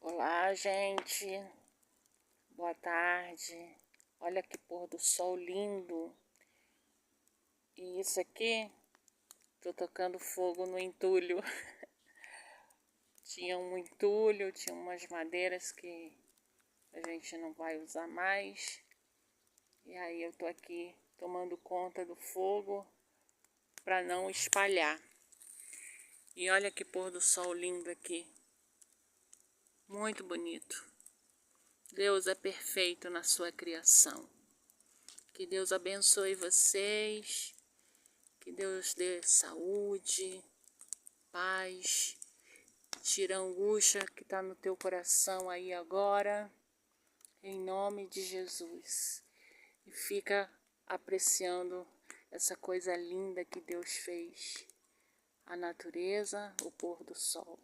Olá, gente. Boa tarde. Olha que pôr do sol lindo. E isso aqui, tô tocando fogo no entulho. Tinha um entulho, tinha umas madeiras que a gente não vai usar mais. E aí eu tô aqui tomando conta do fogo para não espalhar. E olha que pôr do sol lindo aqui. Muito bonito. Deus é perfeito na sua criação. Que Deus abençoe vocês. Que Deus dê saúde, paz. Tira a angústia que está no teu coração aí agora. Em nome de Jesus. E fica apreciando essa coisa linda que Deus fez. A natureza, o pôr do sol.